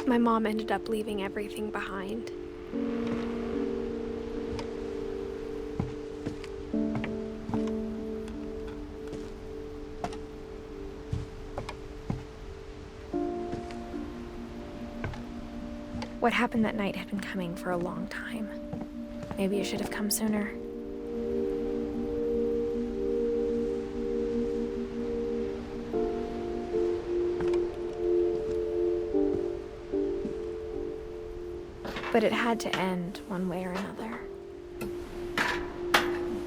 My mom ended up leaving everything behind. What happened that night had been coming for a long time. Maybe it should have come sooner. But it had to end one way or another.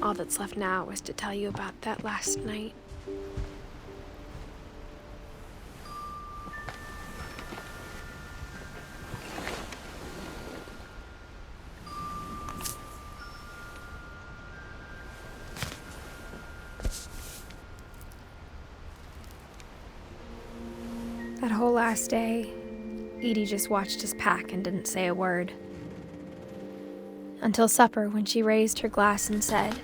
All that's left now is to tell you about that last night. That whole last day, Edie just watched us pack and didn't say a word. Until supper, when she raised her glass and said,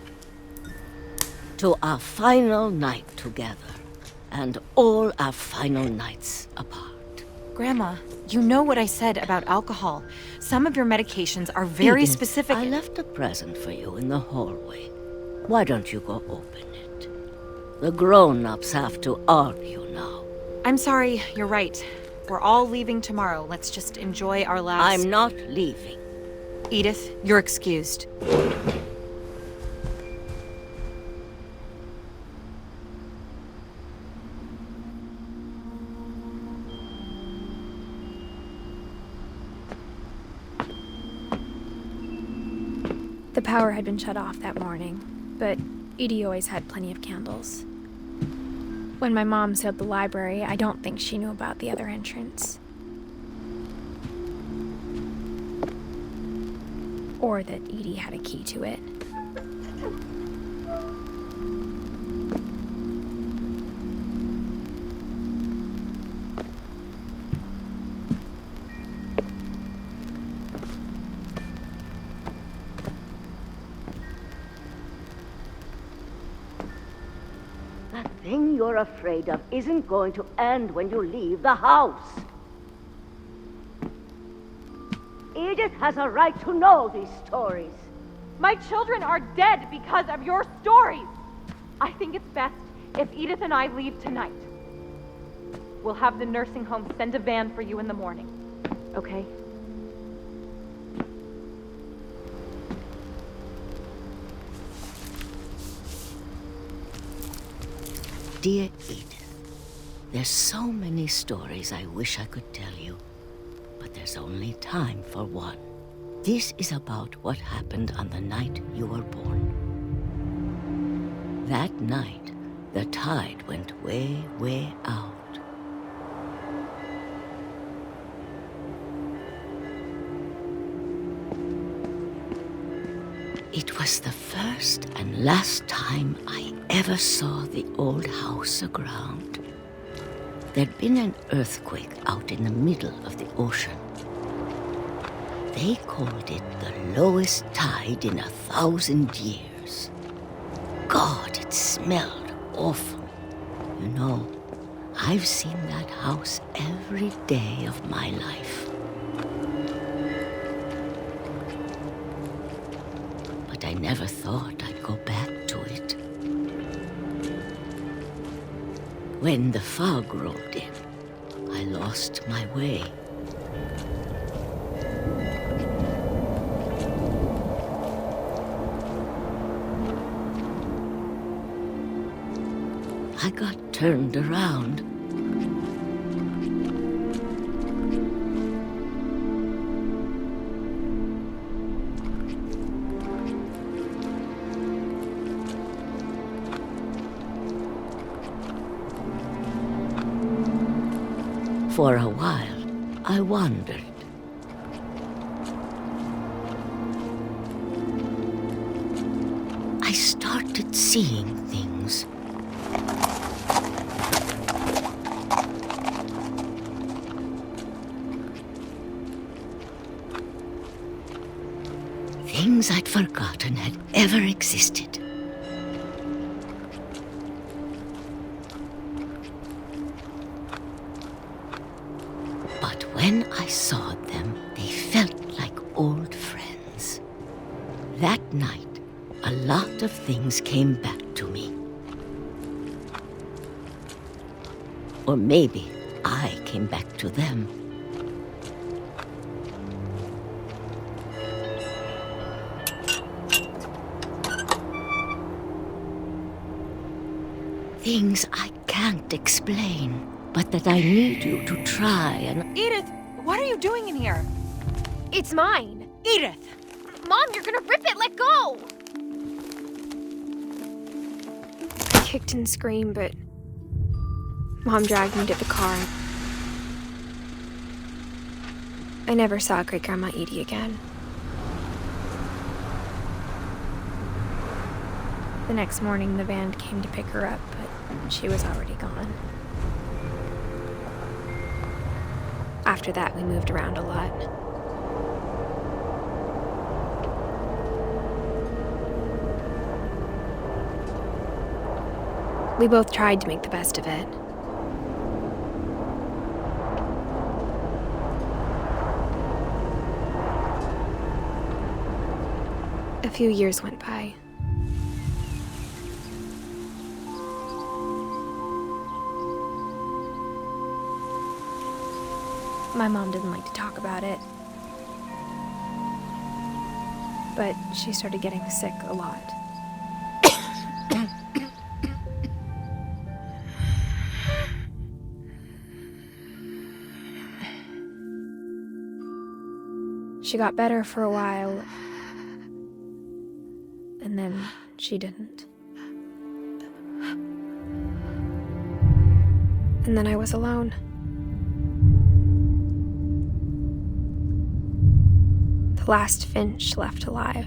"To our final night together, and all our final nights apart." Grandma, you know what I said about alcohol. Some of your medications are very Edith, specific. I left a present for you in the hallway. Why don't you go open it? The grown-ups have to argue now. I'm sorry, you're right. We're all leaving tomorrow. Let's just enjoy our last... I'm not leaving. Edith, you're excused. The power had been shut off that morning, but Edie always had plenty of candles. When my mom sealed the library, I don't think she knew about the other entrance. Or that Edie had a key to it. That thing you're afraid of isn't going to end when you leave the house. Edith has a right to know these stories. My children are dead because of your stories. I think it's best if Edith and I leave tonight. We'll have the nursing home send a van for you in the morning, okay? Dear Edith, there's so many stories I wish I could tell you, but there's only time for one. This is about what happened on the night you were born. That night, the tide went way, way out. It was the first and last time I ever saw the old house aground. There'd been an earthquake out in the middle of the ocean. They called it the lowest tide in 1,000 years. God, it smelled awful. You know, I've seen that house every day of my life. But I never thought I'd go back to it. When the fog rolled in, I lost my way. I got turned around. For a while, I wandered. I started seeing things. Things I'd forgotten had ever existed. But when when I saw them, they felt like old friends. That night, a lot of things came back to me. Or maybe I came back to them. Things I can't explain, but that I need you to try and... Edith, what are you doing in here? It's mine. Edith! Mom, you're gonna rip it! Let go! I kicked and screamed, but Mom dragged me to the car. I never saw Great-Grandma Edie again. The next morning, the van came to pick her up, but she was already gone. After that, we moved around a lot. We both tried to make the best of it. A few years went by. My mom didn't like to talk about it, but she started getting sick a lot. She got better for a while, and then she didn't. And then I was alone. The last Finch left alive.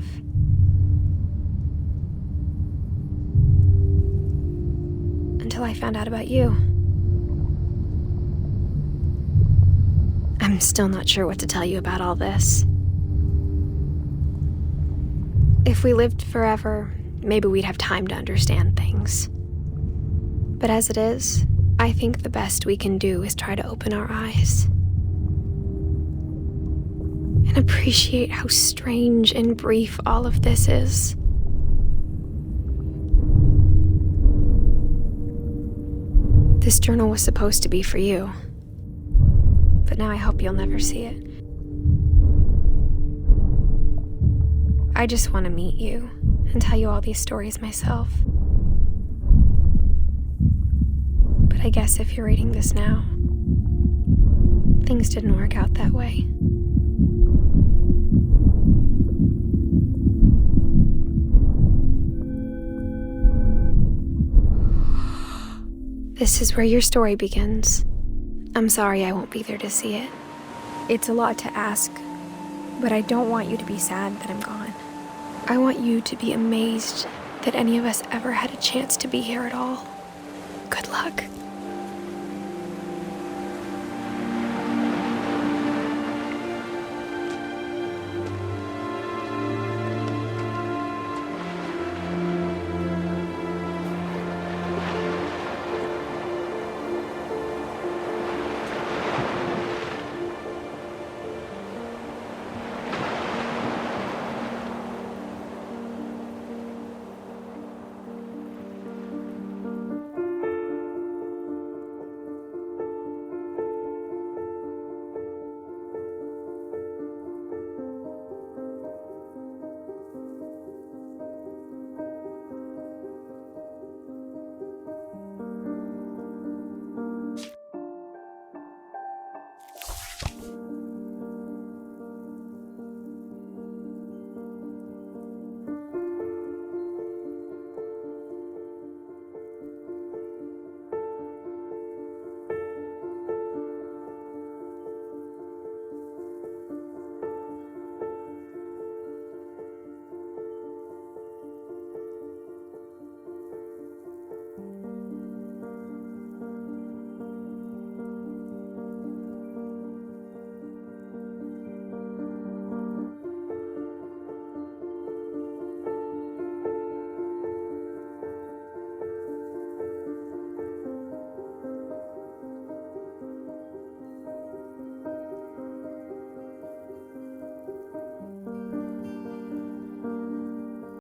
Until I found out about you. I'm still not sure what to tell you about all this. If we lived forever, maybe we'd have time to understand things. But as it is, I think the best we can do is try to open our eyes. And appreciate how strange and brief all of this is. This journal was supposed to be for you. But now I hope you'll never see it. I just want to meet you and tell you all these stories myself. But I guess if you're reading this now, things didn't work out that way. This is where your story begins. I'm sorry I won't be there to see it. It's a lot to ask, but I don't want you to be sad that I'm gone. I want you to be amazed that any of us ever had a chance to be here at all. Good luck.